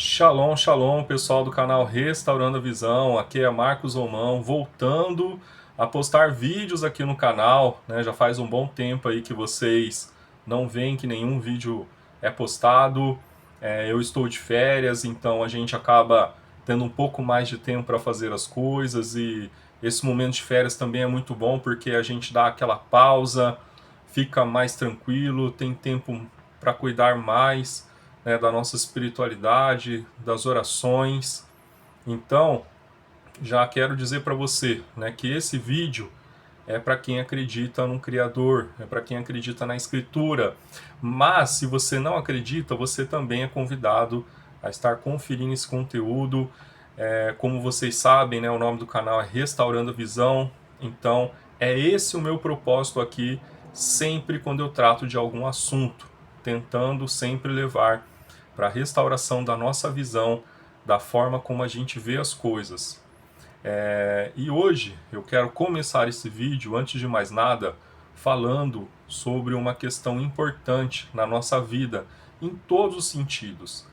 Shalom, shalom, pessoal do canal Restaurando a Visão. Aqui é Marcos Romão, voltando a postar vídeos aqui no canal, né? Já faz um bom tempo aí que vocês não veem que nenhum vídeo é postado. Eu estou de férias, então a gente acaba tendo um pouco mais de tempo para fazer as coisas, e esse momento de férias também é muito bom porque a gente dá aquela pausa, fica mais tranquilo, tem tempo para cuidar mais, né, da nossa espiritualidade, das orações. Então, já quero dizer para você, né, que esse vídeo é para quem acredita no Criador, é para quem acredita na Escritura. Mas, se você não acredita, você também é convidado a estar conferindo esse conteúdo. Como vocês sabem, né, o nome do canal é Restaurando a Visão. Então, é esse o meu propósito aqui, sempre quando eu trato de algum assunto, tentando sempre levar para a restauração da nossa visão, da forma como a gente vê as coisas. E hoje eu quero começar esse vídeo, antes de mais nada, falando sobre uma questão importante na nossa vida, em todos os sentidos,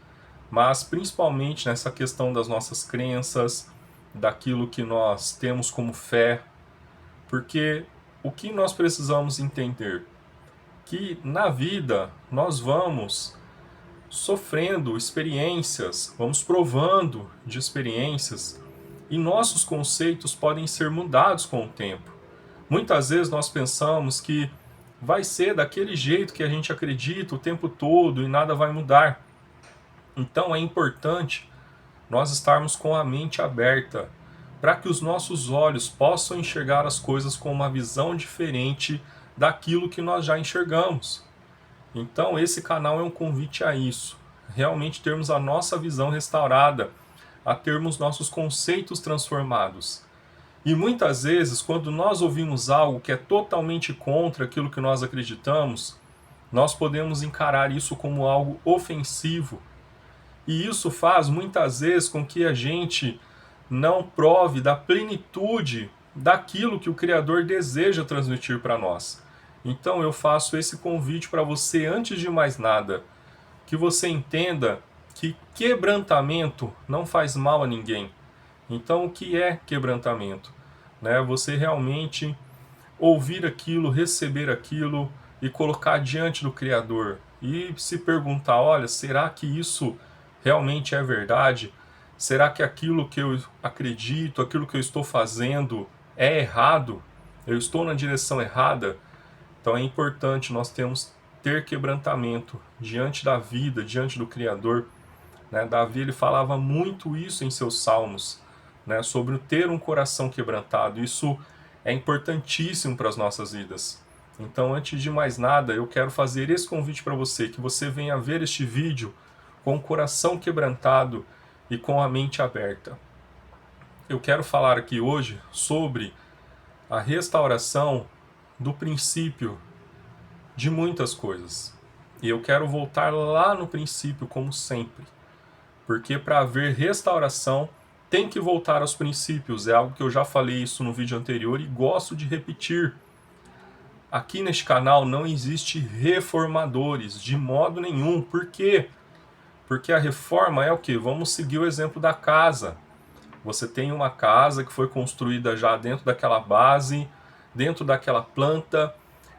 mas principalmente nessa questão das nossas crenças, daquilo que nós temos como fé, porque o que nós precisamos entender? Que na vida nós vamos sofrendo experiências, vamos provando de experiências, e nossos conceitos podem ser mudados com o tempo. Muitas vezes nós pensamos que vai ser daquele jeito que a gente acredita o tempo todo e nada vai mudar. Então é importante nós estarmos com a mente aberta para que os nossos olhos possam enxergar as coisas com uma visão diferente daquilo que nós já enxergamos. Então esse canal é um convite a isso, realmente termos a nossa visão restaurada, a termos nossos conceitos transformados. E muitas vezes, quando nós ouvimos algo que é totalmente contra aquilo que nós acreditamos, nós podemos encarar isso como algo ofensivo. E isso faz muitas vezes com que a gente não prove da plenitude daquilo que o Criador deseja transmitir para nós. Então eu faço esse convite para você, antes de mais nada, que você entenda que quebrantamento não faz mal a ninguém. Então o que é quebrantamento? Você realmente ouvir aquilo, receber aquilo e colocar diante do Criador. E se perguntar, olha, será que isso realmente é verdade? Será que aquilo que eu acredito, aquilo que eu estou fazendo é errado? Eu estou na direção errada? Então é importante nós ter quebrantamento diante da vida, diante do Criador. Davi, ele falava muito isso em seus salmos, sobre o ter um coração quebrantado. Isso é importantíssimo para as nossas vidas. Então, antes de mais nada, eu quero fazer esse convite para você, que você venha ver este vídeo com o coração quebrantado e com a mente aberta. Eu quero falar aqui hoje sobre a restauração do princípio de muitas coisas. E eu quero voltar lá no princípio, como sempre. Porque para haver restauração, tem que voltar aos princípios. É algo que eu já falei isso no vídeo anterior e gosto de repetir. Aqui neste canal não existe reformadores, de modo nenhum. Por quê? Porque a reforma é o quê? Vamos seguir o exemplo da casa. Você tem uma casa que foi construída já dentro daquela base, dentro daquela planta,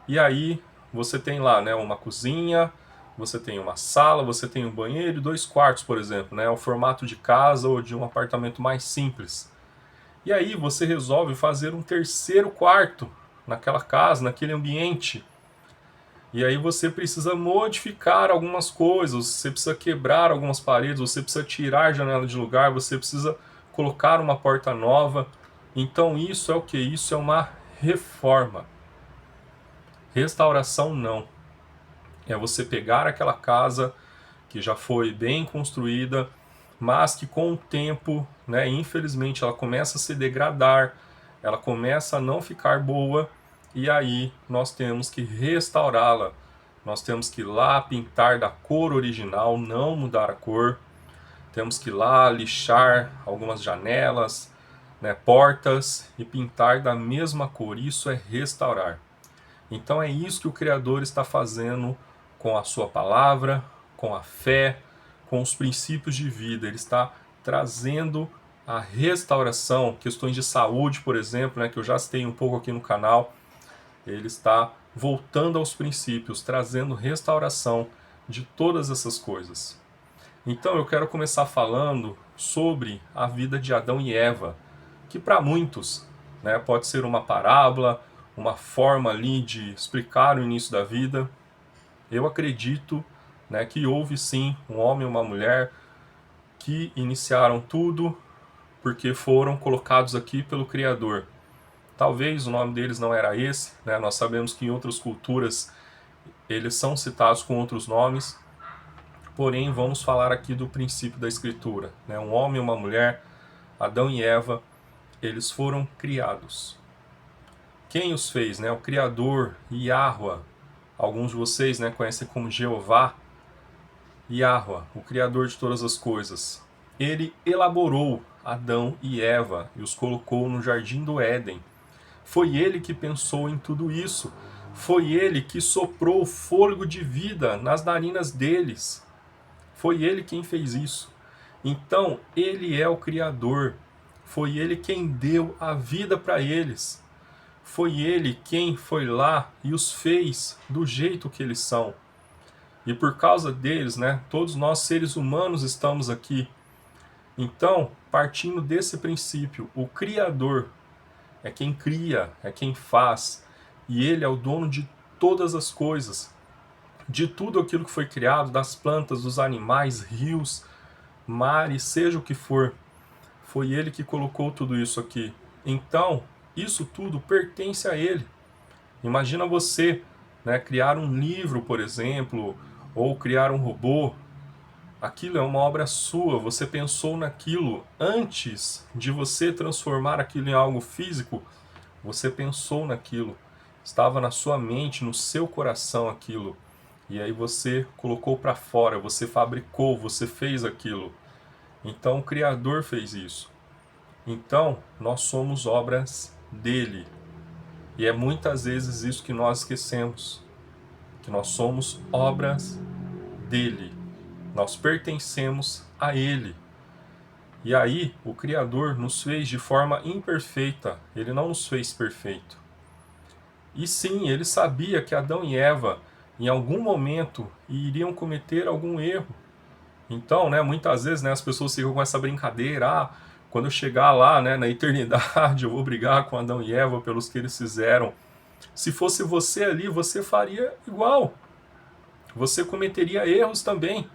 e aí você tem lá, uma cozinha, você tem uma sala, você tem um banheiro e 2 quartos, por exemplo, o formato de casa ou de um apartamento mais simples. E aí você resolve fazer um terceiro quarto naquela casa, naquele ambiente. E aí você precisa modificar algumas coisas, você precisa quebrar algumas paredes, você precisa tirar a janela de lugar, você precisa colocar uma porta nova. Então isso é o que? Isso é uma reforma. Restauração não. É você pegar aquela casa que já foi bem construída, mas que com o tempo, infelizmente, ela começa a se degradar, ela começa a não ficar boa, e aí nós temos que restaurá-la. Nós temos que ir lá pintar da cor original, não mudar a cor. Temos que ir lá lixar algumas janelas, portas, e pintar da mesma cor. Isso é restaurar. Então é isso que o Criador está fazendo com a sua palavra, com a fé, com os princípios de vida, ele está trazendo a restauração, questões de saúde, por exemplo, né, que eu já citei um pouco aqui no canal. Ele está voltando aos princípios, trazendo restauração de todas essas coisas. Então eu quero começar falando sobre a vida de Adão e Eva, que para muitos, né, pode ser uma parábola, uma forma ali de explicar o início da vida. Eu acredito, né, que houve sim um homem e uma mulher que iniciaram tudo porque foram colocados aqui pelo Criador. Talvez o nome deles não era esse, né? Nós sabemos que em outras culturas eles são citados com outros nomes, porém vamos falar aqui do princípio da Escritura, né? Um homem e uma mulher, Adão e Eva, eles foram criados. Quem os fez, né? O Criador, Yahweh. Alguns de vocês, né, conhecem como Jeová. Yahweh, o Criador de todas as coisas. Ele elaborou Adão e Eva e os colocou no jardim do Éden. Foi ele que pensou em tudo isso. Foi ele que soprou o fôlego de vida nas narinas deles. Foi ele quem fez isso. Então, ele é o Criador. Foi ele quem deu a vida para eles. Foi ele quem foi lá e os fez do jeito que eles são. E por causa deles, né, todos nós seres humanos estamos aqui. Então, partindo desse princípio, o Criador é quem cria, é quem faz, e ele é o dono de todas as coisas, de tudo aquilo que foi criado, das plantas, dos animais, rios, mares, seja o que for. Foi ele que colocou tudo isso aqui. Então, isso tudo pertence a ele. Imagina você, né, criar um livro, por exemplo, ou criar um robô. Aquilo é uma obra sua, você pensou naquilo antes de você transformar aquilo em algo físico. Você pensou naquilo, estava na sua mente, no seu coração aquilo. E aí você colocou para fora, você fabricou, você fez aquilo. Então o Criador fez isso. Então nós somos obras dele. E é muitas vezes isso que nós esquecemos, que nós somos obras dele. Nós pertencemos a ele. E aí, o Criador nos fez de forma imperfeita. Ele não nos fez perfeito. E sim, ele sabia que Adão e Eva, em algum momento, iriam cometer algum erro. Então, né, muitas vezes, né, as pessoas ficam com essa brincadeira. Quando eu chegar lá, né, na eternidade, eu vou brigar com Adão e Eva pelos que eles fizeram. Se fosse você ali, você faria igual. Você cometeria erros também.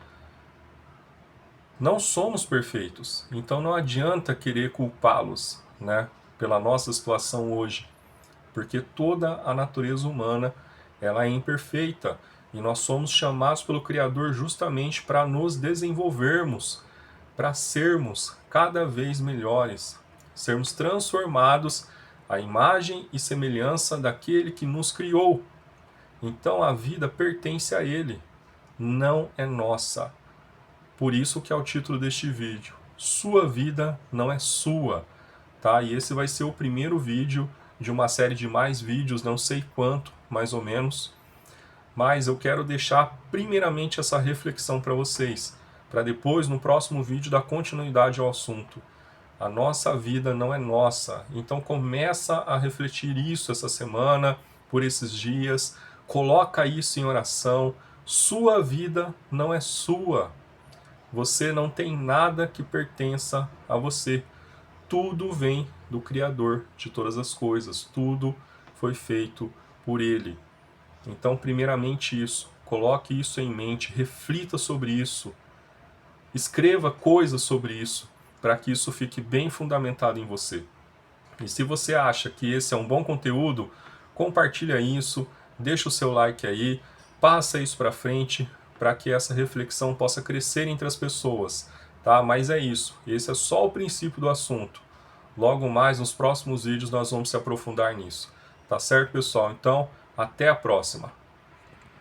Não somos perfeitos, então não adianta querer culpá-los, né, pela nossa situação hoje, porque toda a natureza humana ela é imperfeita e nós somos chamados pelo Criador justamente para nos desenvolvermos, para sermos cada vez melhores, sermos transformados à imagem e semelhança daquele que nos criou. Então a vida pertence a Ele, não é nossa. Por isso que é o título deste vídeo. Sua vida não é sua, tá? E esse vai ser o primeiro vídeo de uma série de mais vídeos, não sei quanto, mais ou menos. Mas eu quero deixar primeiramente essa reflexão para vocês, para depois no próximo vídeo dar continuidade ao assunto. A nossa vida não é nossa. Então começa a refletir isso essa semana, por esses dias. Coloca isso em oração. Sua vida não é sua. Você não tem nada que pertença a você. Tudo vem do Criador de todas as coisas. Tudo foi feito por Ele. Então, primeiramente isso. Coloque isso em mente. Reflita sobre isso. Escreva coisas sobre isso, para que isso fique bem fundamentado em você. E se você acha que esse é um bom conteúdo, compartilha isso, deixa o seu like aí, passa isso para frente, para que essa reflexão possa crescer entre as pessoas, tá? Mas é isso, esse é só o princípio do assunto. Logo mais, nos próximos vídeos, nós vamos se aprofundar nisso. Tá certo, pessoal? Então, até a próxima!